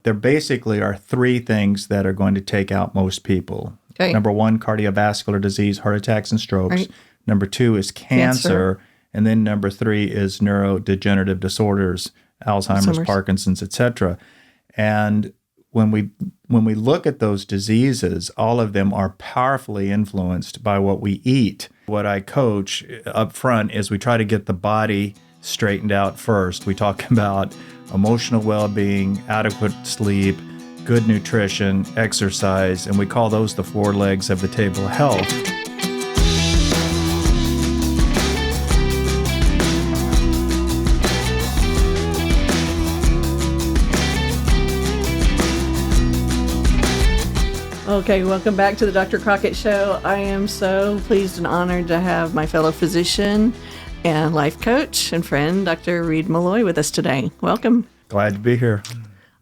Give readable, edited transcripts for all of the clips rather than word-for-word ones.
There basically are three things that are going to take out most people. Okay. Number one, cardiovascular disease, heart attacks and strokes. Right. Number two is cancer. And then number three is neurodegenerative disorders, Alzheimer's, Parkinson's, etc. And when we look at those diseases, all of them are powerfully influenced by what we eat. What I coach up front is we try to get the body straightened out first. We talk about emotional well-being, adequate sleep, good nutrition, exercise, and we call those the four legs of the table of health. Okay, welcome back to the Dr. Crockett Show. I am so pleased and honored to have my fellow physician and life coach and friend, Dr. Reed Miloy, with us today. Welcome. Glad to be here.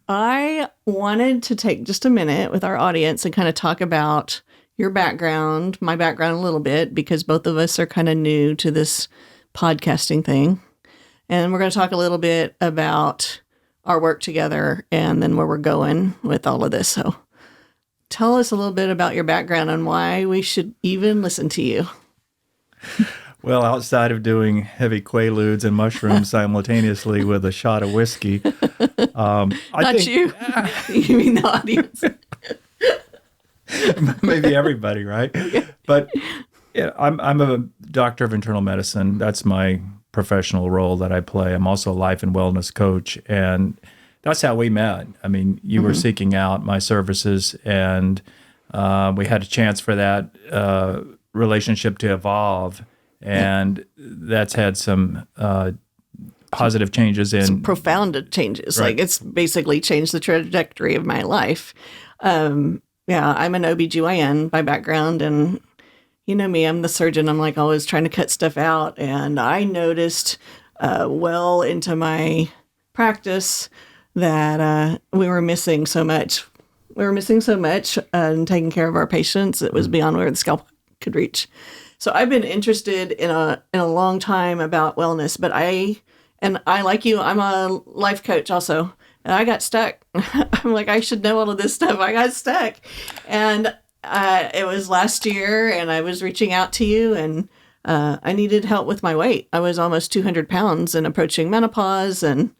I wanted to take just a minute with our audience and kind of talk about your background, my background a little bit, because both of us are kind of new to this podcasting thing. And we're going to talk a little bit about our work together and then where we're going with all of this. So tell us a little bit about your background and why we should even listen to you. Well, outside of doing heavy quaaludes and mushrooms simultaneously with a shot of whiskey, I think, you. You mean the audience? Maybe everybody, right? Okay. But yeah, I'm a doctor of internal medicine. That's my professional role that I play. I'm also a life and wellness coach, and that's how we met. I mean, you were seeking out my services, and we had a chance for that relationship to evolve. And that's had some positive changes in... Some profound changes. Right. Like, it's basically changed the trajectory of my life. I'm an OBGYN by background, and you know me, I'm the surgeon. I'm like always trying to cut stuff out. And I noticed well into my practice that we were missing so much. We were missing so much in taking care of our patients. It was beyond where the scalpel could reach. So I've been interested in a long time about wellness, but I like you, I'm a life coach also, and I got stuck. I'm like, I should know all of this stuff. I got stuck. And it was last year, and I was reaching out to you, and I needed help with my weight. I was almost 200 pounds and approaching menopause, and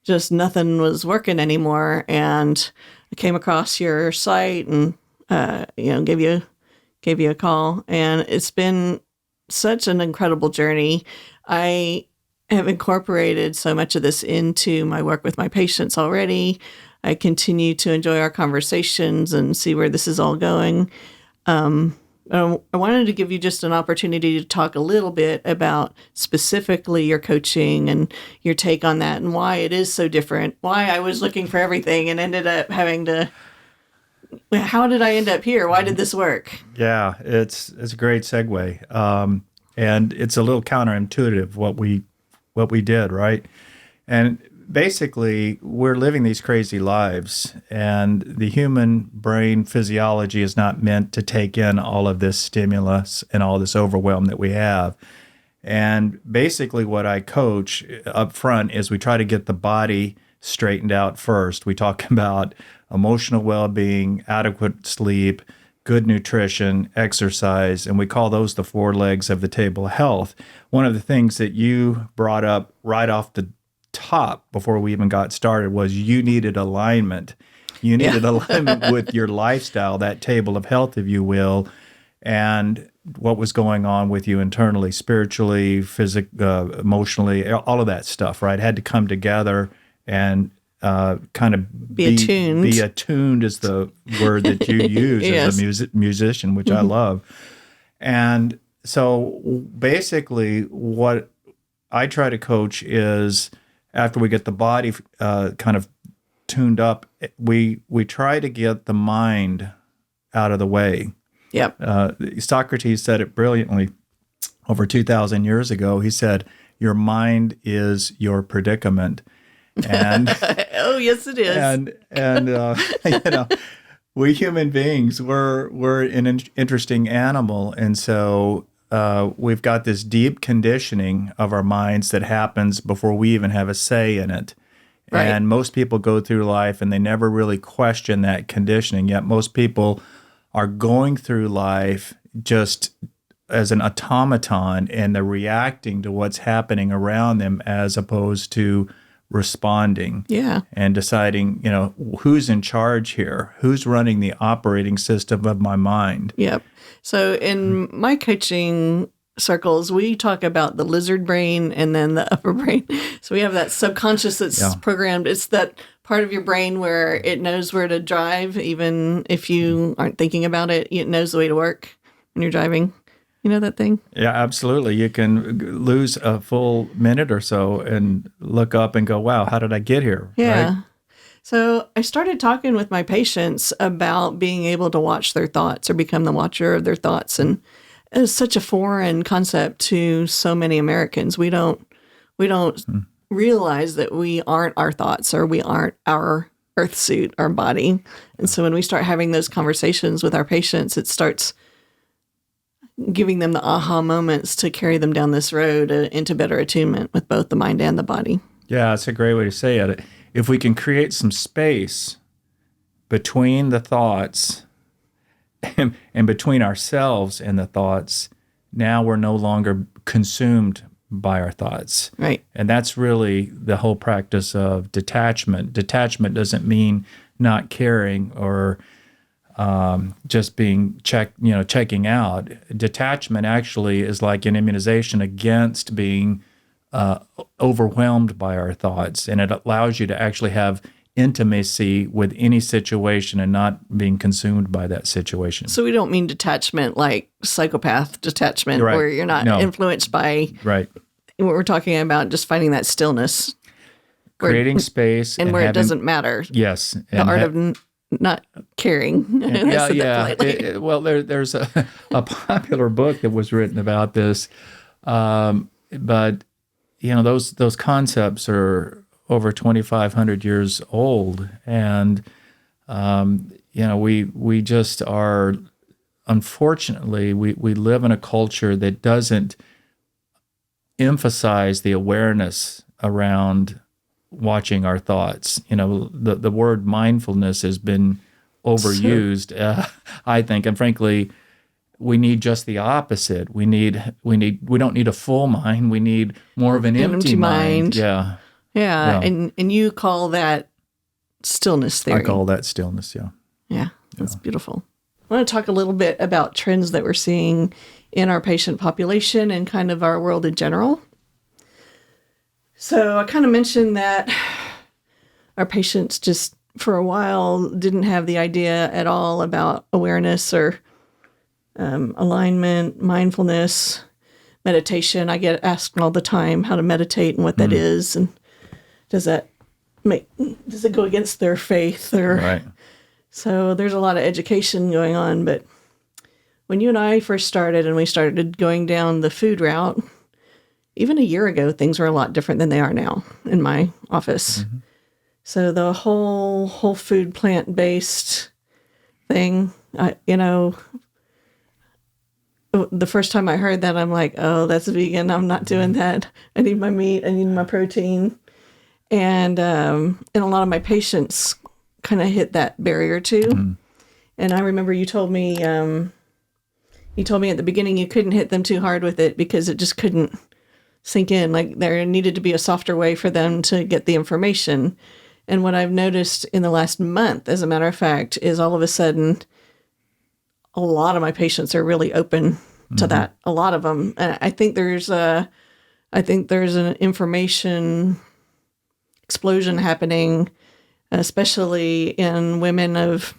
just nothing was working anymore. And I came across your site and, gave you a call, and it's been such an incredible journey. I have incorporated so much of this into my work with my patients already. I continue to enjoy our conversations and see where this is all going. I wanted to give you just an opportunity to talk a little bit about specifically your coaching and your take on that and why it is so different, why I was looking for everything and ended up having to... How did I end up here? Why did this work? Yeah, it's a great segue, and it's a little counterintuitive what we did, right? And basically, we're living these crazy lives, and the human brain physiology is not meant to take in all of this stimulus and all this overwhelm that we have. And basically, what I coach up front is we try to get the body straightened out first. We talk about emotional well-being, adequate sleep, good nutrition, exercise, and we call those the four legs of the table of health. One of the things that you brought up right off the top before we even got started was you needed alignment. You needed alignment with your lifestyle, that table of health, if you will, and what was going on with you internally, spiritually, emotionally, all of that stuff, right? Had to come together and kind of be attuned. Be attuned is the word that you use Yes. as a musician, which I love. And so basically what I try to coach is after we get the body kind of tuned up, we try to get the mind out of the way. Yep. Socrates said it brilliantly over 2,000 years ago. He said, your mind is your predicament. And oh, yes, it is. And we human beings, we're an interesting animal, and so we've got this deep conditioning of our minds that happens before we even have a say in it. Right. And most people go through life and they never really question that conditioning. Yet most people are going through life just as an automaton, and they're reacting to what's happening around them as opposed to responding. Yeah. And deciding, who's in charge here? Who's running the operating system of my mind? Yep. So in my coaching circles, we talk about the lizard brain and then the upper brain. So we have that subconscious that's programmed. It's that part of your brain where it knows where to drive, even if you aren't thinking about it. It knows the way to work when you're driving. You know that thing? Yeah, absolutely. You can lose a full minute or so and look up and go, wow, how did I get here? Yeah. Right? So I started talking with my patients about being able to watch their thoughts or become the watcher of their thoughts. And it's such a foreign concept to so many Americans. We don't realize that we aren't our thoughts, or we aren't our earth suit, our body. And so when we start having those conversations with our patients, it starts giving them the aha moments to carry them down this road into better attunement with both the mind and the body. Yeah, that's a great way to say it. If we can create some space between the thoughts and between ourselves and the thoughts, now we're no longer consumed by our thoughts. Right. And that's really the whole practice of detachment. Detachment doesn't mean not caring or just being checking out. Detachment actually is like an immunization against being overwhelmed by our thoughts, and it allows you to actually have intimacy with any situation and not being consumed by that situation. So we don't mean detachment like psychopath detachment, Right. where you're not influenced by. Right. What we're talking about, just finding that stillness, Creating space and where it doesn't matter. Yes. The art of not caring. Well, there's a popular book that was written about this, but those concepts are over 2,500 years old, and we just are, unfortunately, we live in a culture that doesn't emphasize the awareness around watching our thoughts. The word mindfulness has been overused, I think, and frankly, we need just the opposite. We don't need a full mind. We need more of an empty mind. Yeah. And you call that stillness theory. I call that stillness. Yeah, that's beautiful. I want to talk a little bit about trends that we're seeing in our patient population and kind of our world in general. So I kind of mentioned that our patients just for a while didn't have the idea at all about awareness or alignment, mindfulness, meditation. I get asked all the time how to meditate and what that is, and does it go against their faith? Right. So there's a lot of education going on, but when you and I first started and we started going down the food route, even a year ago, things were a lot different than they are now in my office. Mm-hmm. So the whole food plant-based thing, the first time I heard that, I'm like, oh, that's vegan. I'm not doing that. I need my meat. I need my protein. And a lot of my patients kind of hit that barrier too. Mm-hmm. And I remember you told me at the beginning you couldn't hit them too hard with it because it just couldn't sink in. Like there needed to be a softer way for them to get the information. And what I've noticed in the last month, as a matter of fact, is all of a sudden a lot of my patients are really open to that. A lot of them. And I think there's an information explosion happening, especially in women of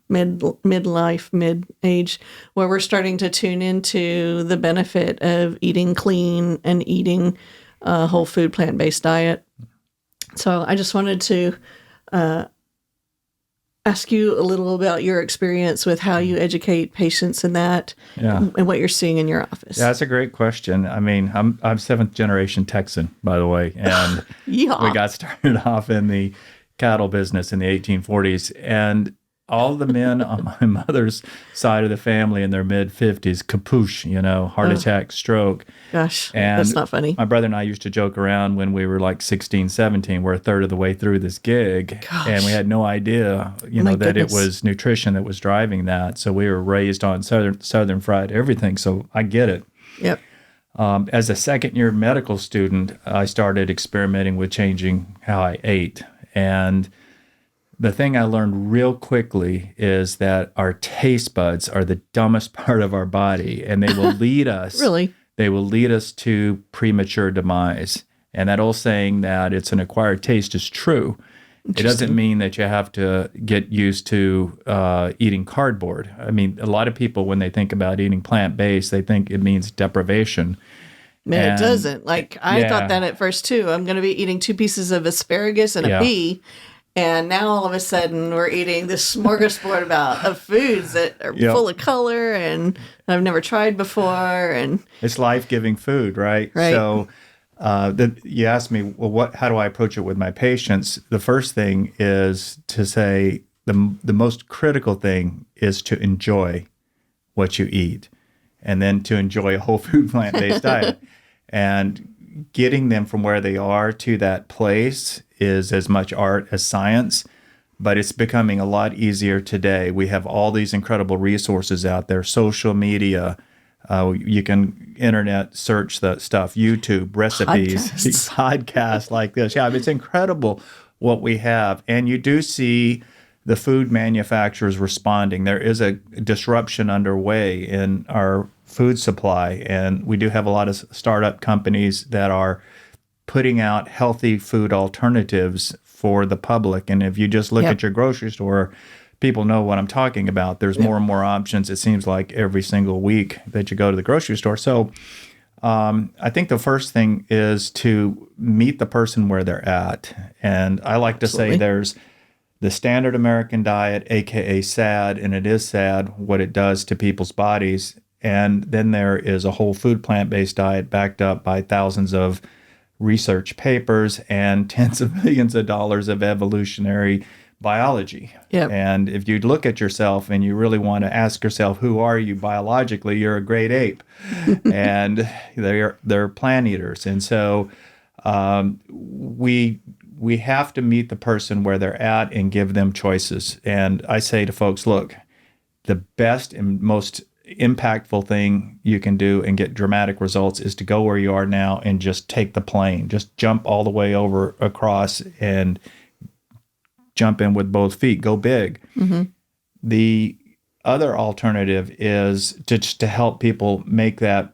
midlife, mid-age, where we're starting to tune into the benefit of eating clean and eating a whole food plant-based diet. So I just wanted to ask you a little about your experience with how you educate patients in that, and what you're seeing in your office. Yeah, that's a great question. I mean, I'm seventh generation Texan, by the way, and we got started off in the cattle business in the 1840s, and all the men on my mother's side of the family in their mid-50s, kapoosh, heart attack, stroke. Gosh, And that's not funny. my brother and I used to joke around when we were like 16, 17. We're a third of the way through this gig. Gosh. And we had no idea, My that it goodness. was nutrition that was driving that. So we were raised on southern fried everything. So I get it. Yep. As a second-year medical student, I started experimenting with changing how I ate. And the thing I learned real quickly is that our taste buds are the dumbest part of our body, and they will lead us. Really? They will lead us to premature demise. And that old saying that it's an acquired taste is true. It doesn't mean that you have to get used to eating cardboard. I mean, a lot of people, when they think about eating plant-based, they think it means deprivation. Man, it doesn't. Like, I thought Yeah. that at first, too. I'm going to be eating 2 pieces of asparagus and a Yeah. pea. And now all of a sudden we're eating this smorgasbord of foods that are Yep. full of color and I've never tried before. And It's life-giving food, right? Right. So you asked me, well, how do I approach it with my patients? The first thing is to say the most critical thing is to enjoy what you eat, and then to enjoy a whole food plant-based diet. And getting them from where they are to that place is as much art as science, but it's becoming a lot easier today. We have all these incredible resources out there, social media. You can internet search the stuff, YouTube, recipes, podcasts like this. Yeah, it's incredible what we have. And you do see the food manufacturers responding. There is a disruption underway in our food supply, and we do have a lot of startup companies that are putting out healthy food alternatives for the public. And if you just look at your grocery store, people know what I'm talking about. There's more and more options, it seems like, every single week that you go to the grocery store. So I think the first thing is to meet the person where they're at. And I like to say there's the standard American diet, aka SAD, and it is sad what it does to people's bodies. And then there is a whole food plant-based diet backed up by thousands of research papers and tens of millions of dollars of evolutionary biology. Yep. And if you look at yourself and you really want to ask yourself, who are you biologically? You're a great ape. And they're plant eaters. And so we have to meet the person where they're at and give them choices. And I say to folks, look, the best and most impactful thing you can do and get dramatic results is to go where you are now and just take the plane. Just jump all the way over across and jump in with both feet. Go big. Mm-hmm. The other alternative is to help people make that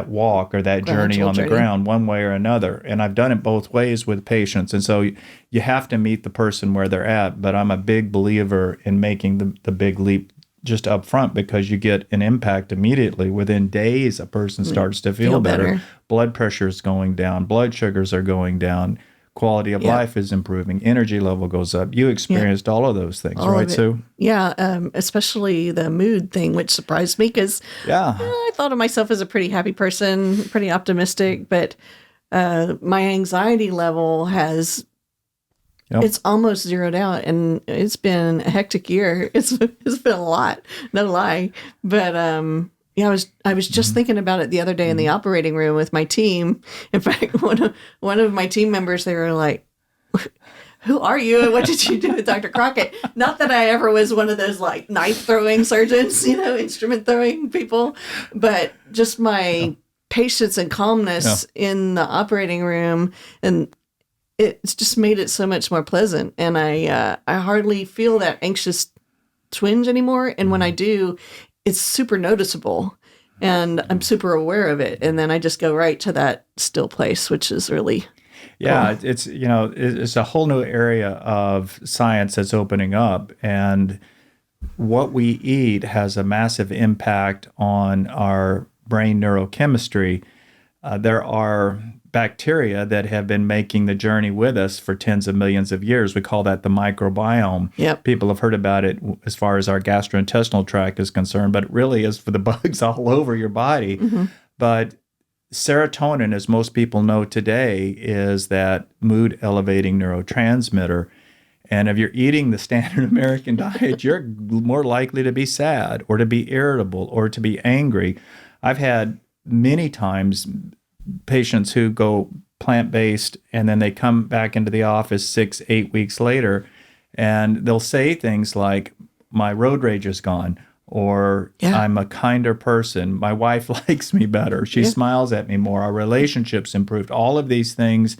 walk or that journey on the ground one way or another. And I've done it both ways with patients. And so you have to meet the person where they're at. But I'm a big believer in making the big leap just up front, because you get an impact immediately. Within days, a person starts to feel better. Blood pressure is going down. Blood sugars are going down. Quality of life is improving. Energy level goes up. You experienced all of those things, right, Sue? Yeah, especially the mood thing, which surprised me because I thought of myself as a pretty happy person, pretty optimistic, but my anxiety level has it's almost zeroed out, and it's been a hectic year. It's been a lot, no lie. But I was just thinking about it the other day in the operating room with my team. In fact, one of my team members, they were like, "Who are you? And what did you do with Dr. Crockett?" Not that I ever was one of those like knife throwing surgeons, instrument throwing people, but just my patience and calmness in the operating room, and it's just made it so much more pleasant. And I hardly feel that anxious twinge anymore. And when I do, it's super noticeable and I'm super aware of it. And then I just go right to that still place, which is really cool. It's a whole new area of science that's opening up. And what we eat has a massive impact on our brain neurochemistry. There are bacteria that have been making the journey with us for tens of millions of years. We call that the microbiome. Yep. People have heard about it as far as our gastrointestinal tract is concerned, but it really is for the bugs all over your body. Mm-hmm. But serotonin, as most people know today, is that mood elevating neurotransmitter. And if you're eating the standard American diet, you're more likely to be sad or to be irritable or to be angry. I've had many times patients who go plant-based and then they come back into the office 6, 8 weeks later and they'll say things like, my road rage is gone, or I'm a kinder person. My wife likes me better. She smiles at me more. Our relationship's improved. All of these things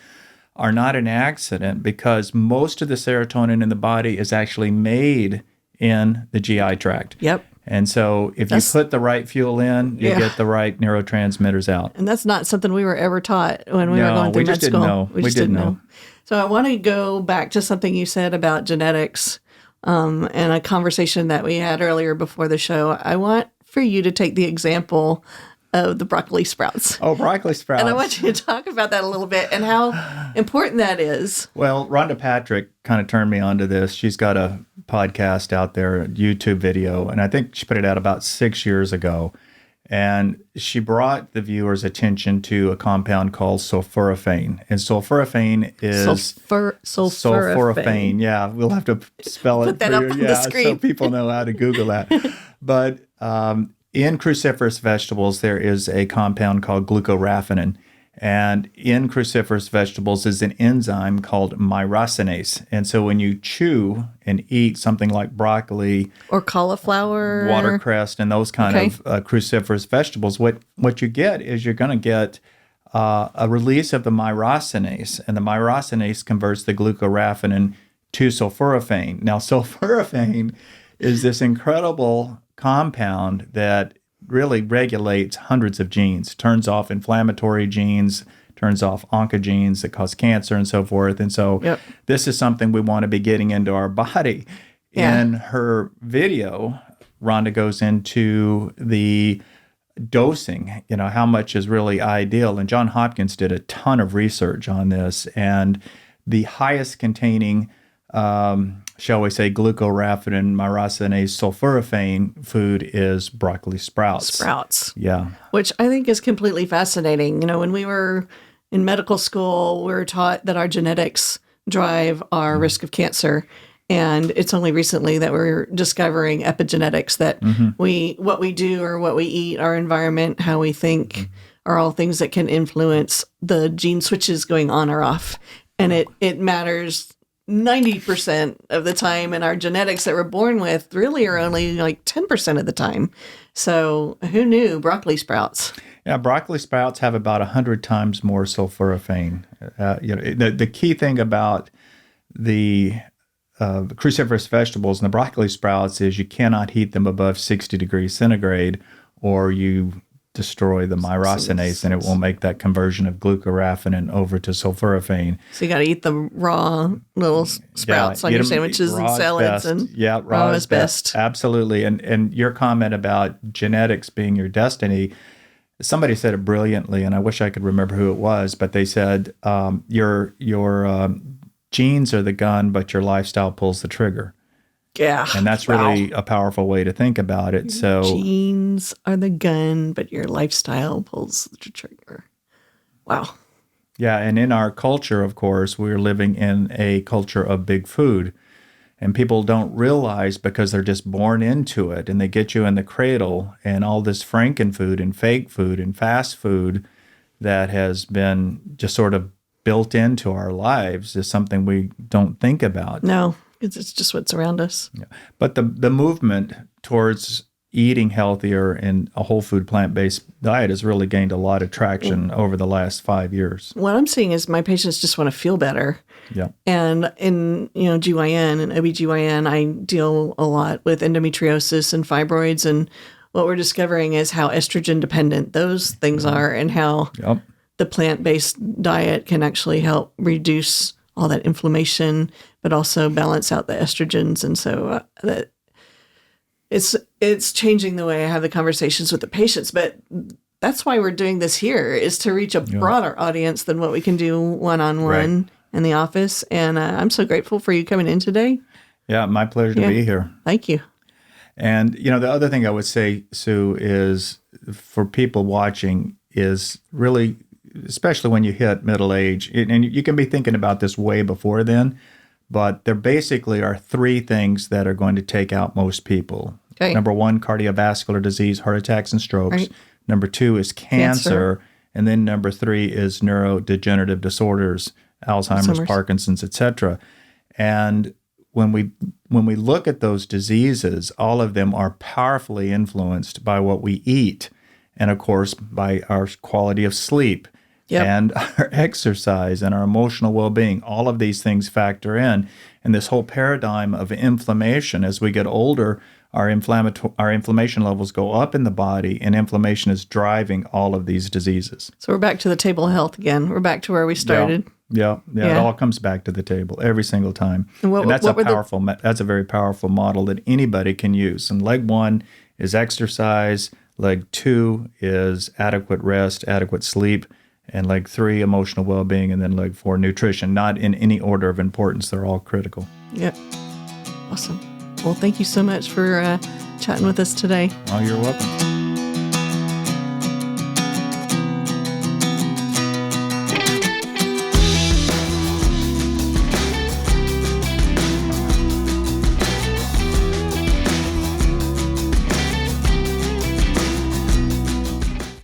are not an accident because most of the serotonin in the body is actually made in the GI tract. Yep. And so if you put the right fuel in, you get the right neurotransmitters out. And that's not something we were ever taught when we were going through med school. We just didn't know. So I want to go back to something you said about genetics and a conversation that we had earlier before the show. I want for you to take the example of the broccoli sprouts. Oh, broccoli sprouts. And I want you to talk about that a little bit and how important that is. Well, Rhonda Patrick kind of turned me onto this. She's got a podcast out there, a YouTube video, and I think she put it out about 6 years ago. And she brought the viewers' attention to a compound called sulforaphane. And sulforaphane is... Sulforaphane. Yeah, we'll have to spell it. Put that up on the screen. So people know how to Google that. But in cruciferous vegetables, there is a compound called glucoraphanin. And in cruciferous vegetables is an enzyme called myrosinase. And so when you chew and eat something like broccoli or cauliflower, watercress, and those kind of cruciferous vegetables, what you get is you're going to get a release of the myrosinase. And the myrosinase converts the glucoraphanin to sulforaphane. Now, sulforaphane is this incredible compound that really regulates hundreds of genes, turns off inflammatory genes, turns off oncogenes that cause cancer and so forth. And so this is something we want to be getting into our body. In her video, Rhonda goes into the dosing, how much is really ideal. And John Hopkins did a ton of research on this. And the highest containing shall we say, glucoraphanin, myrosinase, sulforaphane food is broccoli sprouts. Sprouts. Yeah. Which I think is completely fascinating. When we were in medical school, we were taught that our genetics drive our risk of cancer. And it's only recently that we're discovering epigenetics, that what we do or what we eat, our environment, how we think, are all things that can influence the gene switches going on or off. And it matters 90% of the time, and our genetics that we're born with really are only like 10% of the time. So who knew broccoli sprouts? Yeah, broccoli sprouts have about 100 times more sulforaphane. The key thing about the cruciferous vegetables and the broccoli sprouts is you cannot heat them above 60 degrees centigrade, or you destroy the myrosinase, and it will make that conversion of glucoraphanin over to sulforaphane. So you got to eat the raw little sprouts on your sandwiches and salads. Raw is best. Absolutely. And your comment about genetics being your destiny, somebody said it brilliantly, and I wish I could remember who it was, but they said your genes are the gun, but your lifestyle pulls the trigger. Yeah. And that's really a powerful way to think about it. So genes are the gun, but your lifestyle pulls the trigger. Wow. Yeah. And in our culture, of course, we're living in a culture of big food. And people don't realize, because they're just born into it, and they get you in the cradle, and all this frankenfood and fake food and fast food that has been just sort of built into our lives is something we don't think about. No. It's just what's around us. Yeah. But the movement towards eating healthier in a whole food plant-based diet has really gained a lot of traction over the last 5 years. What I'm seeing is my patients just want to feel better. Yeah. And in GYN and OBGYN, I deal a lot with endometriosis and fibroids, and what we're discovering is how estrogen dependent those things are, and how the plant-based diet can actually help reduce all that inflammation, but also balance out the estrogens. And so that it's changing the way I have the conversations with the patients. But that's why we're doing this here, is to reach a broader audience than what we can do one-on-one in the office. And I'm so grateful for you coming in today. Yeah, my pleasure to be here. Thank you. And, the other thing I would say, Sue, is for people watching is really, especially when you hit middle age, and you can be thinking about this way before then, but there basically are three things that are going to take out most people. Okay. Number one, cardiovascular disease, heart attacks and strokes. Right. Number two is cancer. And then number three is neurodegenerative disorders, Alzheimer's, Parkinson's, etc. And when we look at those diseases, all of them are powerfully influenced by what we eat, and of course by our quality of sleep. Yep. And our exercise and our emotional well-being. All of these things factor in. And this whole paradigm of inflammation, as we get older, our inflammation levels go up in the body, and inflammation is driving all of these diseases. So we're back to the table of health again. We're back to where we started. Yeah. It all comes back to the table every single time. And that's that's a very powerful model that anybody can use. And leg one is exercise. Leg two is adequate rest, adequate sleep. And leg three, emotional well-being, and then leg four, nutrition. Not in any order of importance. They're all critical. Yep. Awesome. Well, thank you so much for chatting with us today. Oh, you're welcome.